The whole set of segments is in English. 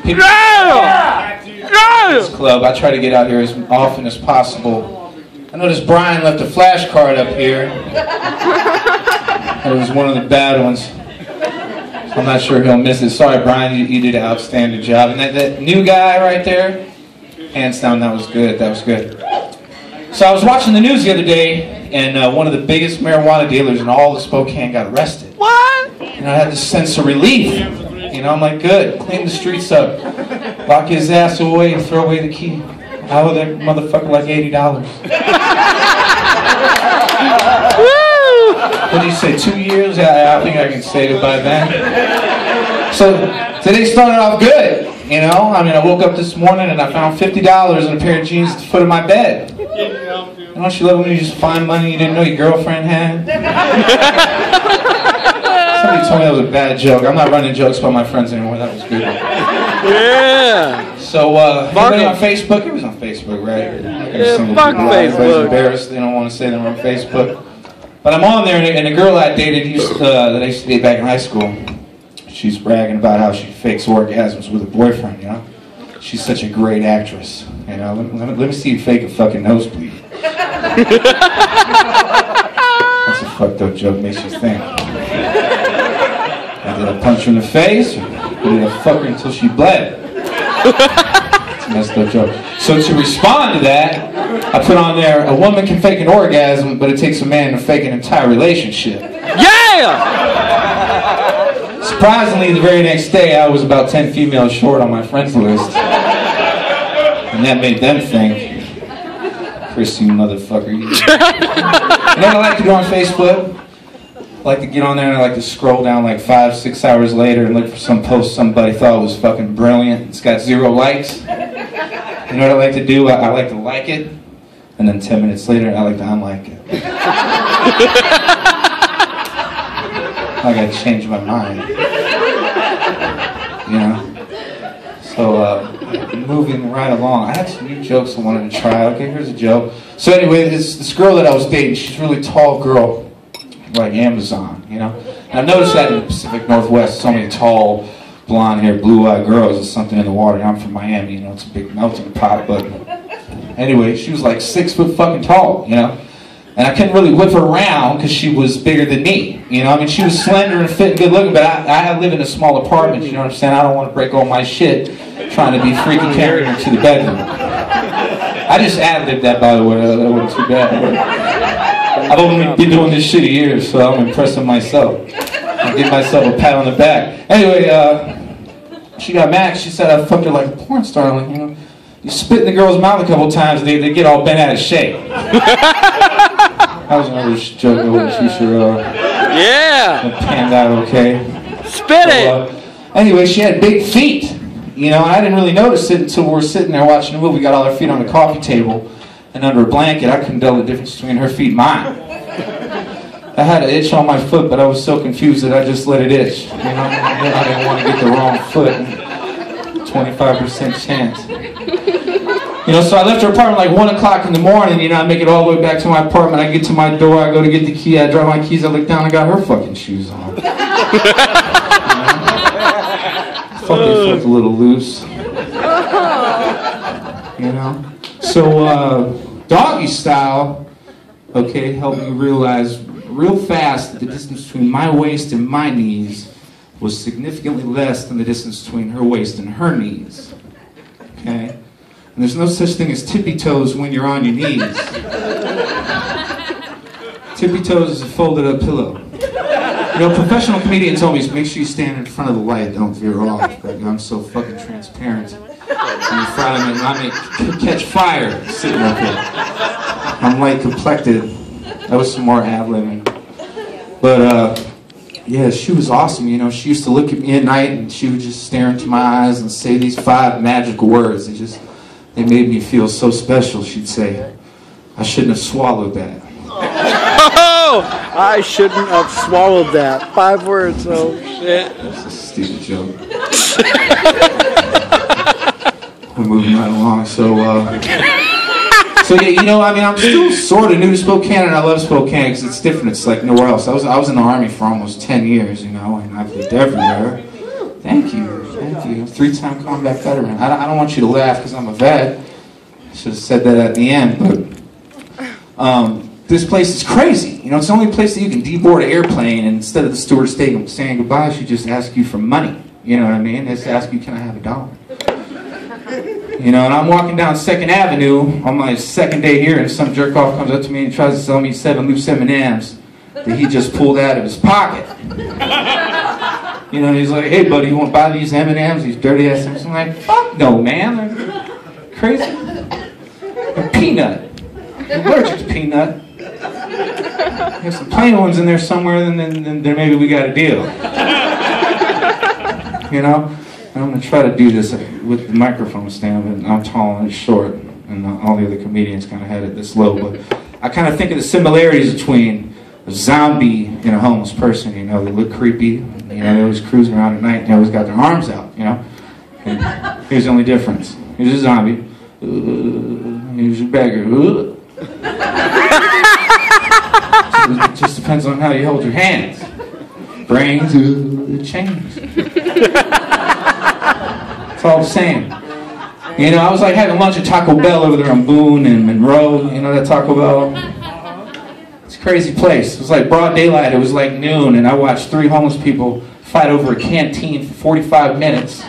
People, this club. I try to get out here as often as possible. I noticed Brian left a flashcard up here. It was one of the bad ones. So I'm not sure he'll miss it. Sorry, Brian, you did an outstanding job. And that new guy right there, hands down, that was good. That was good. So I was watching the news the other day, and one of the biggest marijuana dealers in all of Spokane got arrested. What? And I had this sense of relief. You know, I'm like, good, clean the streets up. Lock his ass away and throw away the key. I owe that motherfucker like $80. What did you say, 2 years? I think I can save it by then. So today started off good, you know? I mean, I woke up this morning and I found $50 in a pair of jeans at the foot of my bed. You know, she loved when you just find money you didn't know your girlfriend had. Somebody told me that was a bad joke. I'm not running jokes about my friends anymore. That was good. Yeah. So, anybody on Facebook? It was on Facebook, right? Yeah, fuck Facebook. Everybody's embarrassed. They don't want to say they're on Facebook. But I'm on there, and a girl I dated that I used to date back in high school, she's bragging about how she fakes orgasms with her boyfriend, you know? She's such a great actress, you know? Let me see you fake a fucking nosebleed. That's a fucked up joke, makes you think. Did I punch her in the face, or did I fuck her until she bled? It's a messed up joke. So to respond to that, I put on there, a woman can fake an orgasm, but it takes a man to fake an entire relationship. Yeah! Surprisingly, the very next day, I was about 10 females short on my friends list. And that made them think, Chris, you motherfucker. You know what I like to do on Facebook? I like to get on there and I like to scroll down like 5-6 hours later and look for some post somebody thought was fucking brilliant. It's got 0 likes. You know what I like to do? I like to like it, and then 10 minutes later I like to unlike it. I gotta change my mind. You know? So, moving right along. I had some new jokes I wanted to try. Okay, here's a joke. So anyway, this girl that I was dating, she's a really tall girl. Like Amazon, you know? And I've noticed that in the Pacific Northwest, so many tall, blonde-haired, blue-eyed girls. There's something in the water. I'm from Miami, you know, it's a big melting pot, but anyway, she was like 6 foot fucking tall, you know? And I couldn't really whip her around because she was bigger than me, you know? I mean, she was slender and fit and good looking, but I live in a small apartment, you know what I'm saying? I don't want to break all my shit trying to be freaky carrying her to the bedroom. I just ad-libbed that, by the way. That wasn't too bad. I've only been doing this shit a year, so I'm impressing myself. I give myself a pat on the back. Anyway, she got mad. She said I fucked her like a porn star. Like, you know, you spit in the girl's mouth a couple times, they get all bent out of shape. That was another joke I wasn't too sure. Yeah. It panned out okay. Spit it. Anyway, she had big feet. You know, and I didn't really notice it until we were sitting there watching a movie. We got all our feet on the coffee table. And under a blanket, I couldn't tell the difference between her feet and mine. I had an itch on my foot, but I was so confused that I just let it itch. You know, I didn't want to get the wrong foot. 25% chance. You know, so I left her apartment like 1 o'clock in the morning. You know, I make it all the way back to my apartment. I get to my door, I go to get the key, I drop my keys, I look down, I got her fucking shoes on. You know? Fucking foot's a little loose. You know? So, doggy style, okay, helped me realize real fast that the distance between my waist and my knees was significantly less than the distance between her waist and her knees. Okay? And there's no such thing as tippy toes when you're on your knees. Tippy toes is a folded up pillow. You know, professional comedians always make sure you stand in front of the light, don't veer off. Like, I'm so fucking transparent. In front of me, I may catch fire sitting up here. I'm light complected. That was some more ad-libbing. But, yeah, she was awesome, you know. She used to look at me at night and she would just stare into my eyes and say these 5 magical words. They made me feel so special. She'd say, I shouldn't have swallowed that. Oh! I shouldn't have swallowed that. 5 words, oh shit. That's a stupid joke. We're moving right along, so yeah, you know, I mean, I'm still sort of new to Spokane, and I love Spokane because it's different. It's like nowhere else. I was in the Army for almost 10 years, you know, and I've lived everywhere. Thank you, thank you. you know, 3-time combat veteran. I don't want you to laugh because I'm a vet. I should have said that at the end, but this place is crazy. You know, it's the only place that you can deboard an airplane, and instead of the stewardess saying goodbye, she just asks you for money. You know what I mean? They just ask you, can I have $1? You know, and I'm walking down 2nd Avenue on my 2nd day here, and some jerk-off comes up to me and tries to sell me 7 loose M&Ms that he just pulled out of his pocket. You know, and he's like, hey, buddy, you want to buy these M&Ms, these dirty-ass M&Ms? I'm like, fuck no, man. They're crazy. They're peanut. I'm allergic to peanut. There's some plain ones in there somewhere, then maybe we got a deal. You know? And I'm going to try to do this with the microphone stand, but I'm tall and short, and all the other comedians kind of had it this low, but I kind of think of the similarities between a zombie and a homeless person. You know, they look creepy, you know, they're always cruising around at night, and they always got their arms out, you know? And here's the only difference. Here's a zombie. Here's your beggar. It just depends on how you hold your hands. Brains change. It's all the same. You know, I was like having lunch at Taco Bell over there on Boone and Monroe. You know that Taco Bell? It's a crazy place. It was like broad daylight. It was like noon, and I watched 3 homeless people fight over a canteen for 45 minutes.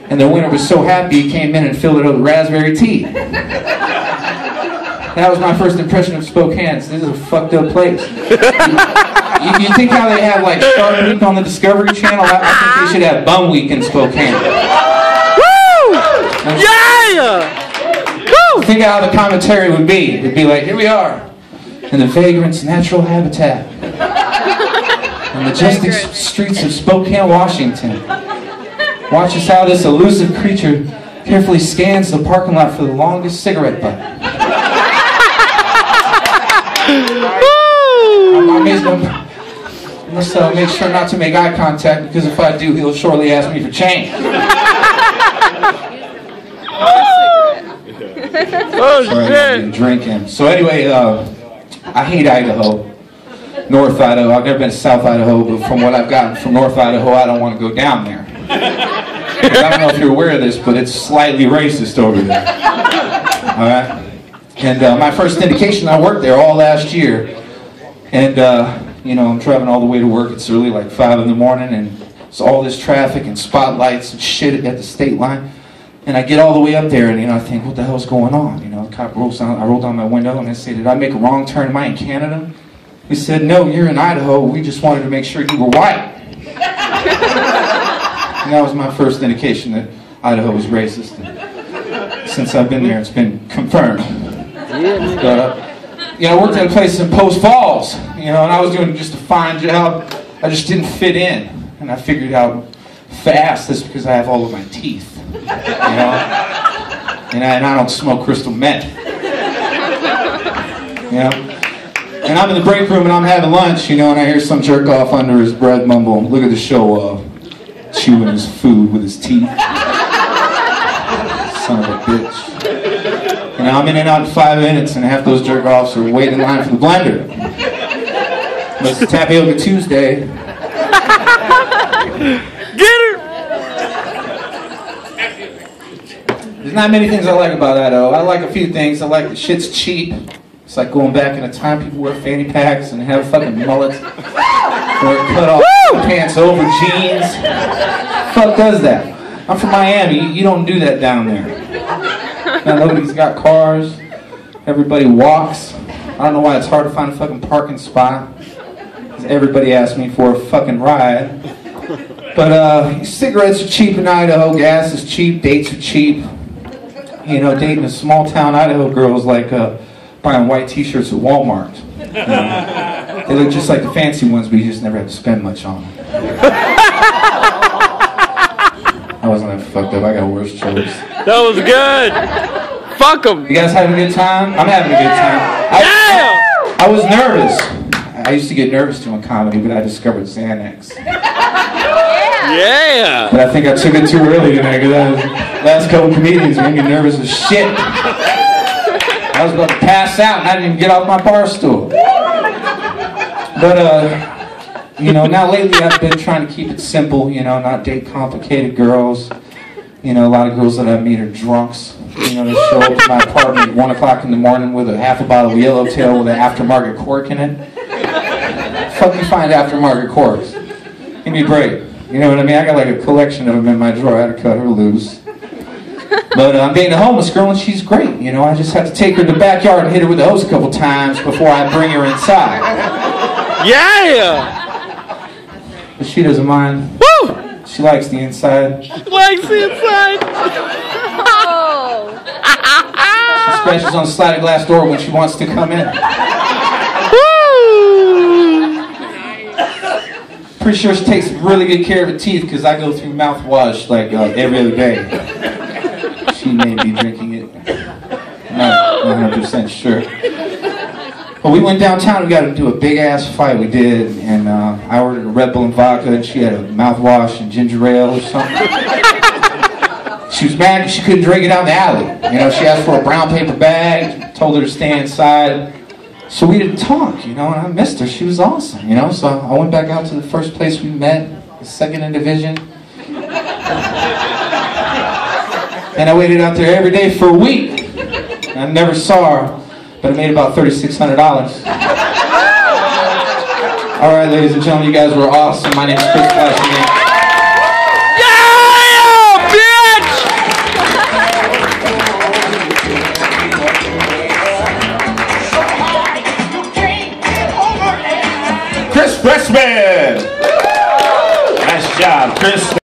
And the winner was so happy he came in and filled it up with raspberry tea. That was my first impression of Spokane. This is a fucked up place. You think how they have like Shark Week on the Discovery Channel? I think they should have Bum Week in Spokane. Woo! Yeah! Woo! Think how the commentary would be. It'd be like, here we are in the vagrant's natural habitat, the majestic streets of Spokane, Washington. Watch us how this elusive creature carefully scans the parking lot for the longest cigarette butt. I must make sure not to make eye contact, because if I do, he'll surely ask me for change. Oh, shit. Drinking. So anyway, I hate Idaho. North Idaho. I've never been to South Idaho, but from what I've gotten from North Idaho, I don't want to go down there. I don't know if you're aware of this, but it's slightly racist over there. Alright? And my first indication, I worked there all last year. And, you know, I'm driving all the way to work. It's early, like 5 in the morning, and it's all this traffic and spotlights and shit at the state line. And I get all the way up there, and, you know, I think, what the hell's going on? You know, the cop rolls down, I roll down my window, and I say, did I make a wrong turn? Am I in Canada? He said, no, you're in Idaho. We just wanted to make sure you were white. And that was my first indication that Idaho was racist. And since I've been there, it's been confirmed. But, you know, I worked at a place in Post Falls, you know, and I was doing just a fine job. I just didn't fit in. And I figured out fast this because I have all of my teeth. You know? And I don't smoke crystal meth. You know? And I'm in the break room and I'm having lunch, you know, and I hear some jerk off under his breath mumble, look at the show chewing his food with his teeth. Son of a bitch. You know, I'm in and out in 5 minutes, and half those jerk offs are waiting in line for the blender. But it's Tapioca Tuesday. Get her! There's not many things I like about Idaho. I like a few things. I like the shit's cheap. It's like going back in a time people wear fanny packs and have fucking mullets. Or cut off pants over jeans. Fuck does that? I'm from Miami. You don't do that down there. Now nobody's got cars. Everybody walks. I don't know why it's hard to find a fucking parking spot. Everybody asks me for a fucking ride. But cigarettes are cheap in Idaho. Gas is cheap. Dates are cheap. You know, dating a small town Idaho girl is like buying white t-shirts at Walmart. You know? They look just like the fancy ones, but you just never have to spend much on them. I wasn't that fucked up. I got worse jokes. That was good. Fuck them. You guys having a good time? I'm having a good time. I was nervous. I used to get nervous doing comedy, but I discovered Xanax. Yeah. But I think I took it too early tonight, because last couple comedians made me nervous as shit. I was about to pass out, and I didn't even get off my bar stool. But, you know, now lately I've been trying to keep it simple, you know, not date complicated girls. You know, a lot of girls that I meet are drunks. You know, they show up at my apartment at 1 o'clock in the morning with a half a bottle of Yellowtail with an aftermarket cork in it. Fuck me find aftermarket corks. Give me a break. You know what I mean? I got like a collection of them in my drawer. I had to cut her loose. But I'm dating a homeless girl and she's great. You know, I just have to take her to the backyard and hit her with the hose a couple times before I bring her inside. Yeah! But she doesn't mind. Woo! She likes the inside. She likes the inside. Oh. She scratches on the sliding glass door when she wants to come in. Pretty sure she takes really good care of her teeth because I go through mouthwash like every other day. She may be drinking it. I'm not 100% sure. But we went downtown, we got into a big ass fight, we did, and I ordered a Red Bull and vodka and she had a mouthwash and ginger ale or something. She was mad because she couldn't drink it out in the alley. You know, she asked for a brown paper bag, told her to stay inside. So we didn't talk, you know, and I missed her. She was awesome, you know. So I went back out to the first place we met, the second in division. And I waited out there every day for a week. And I never saw her, but I made about $3,600. All right, ladies and gentlemen, you guys were awesome. My name is Fleischmann. Fleischmann! Nice job, Chris.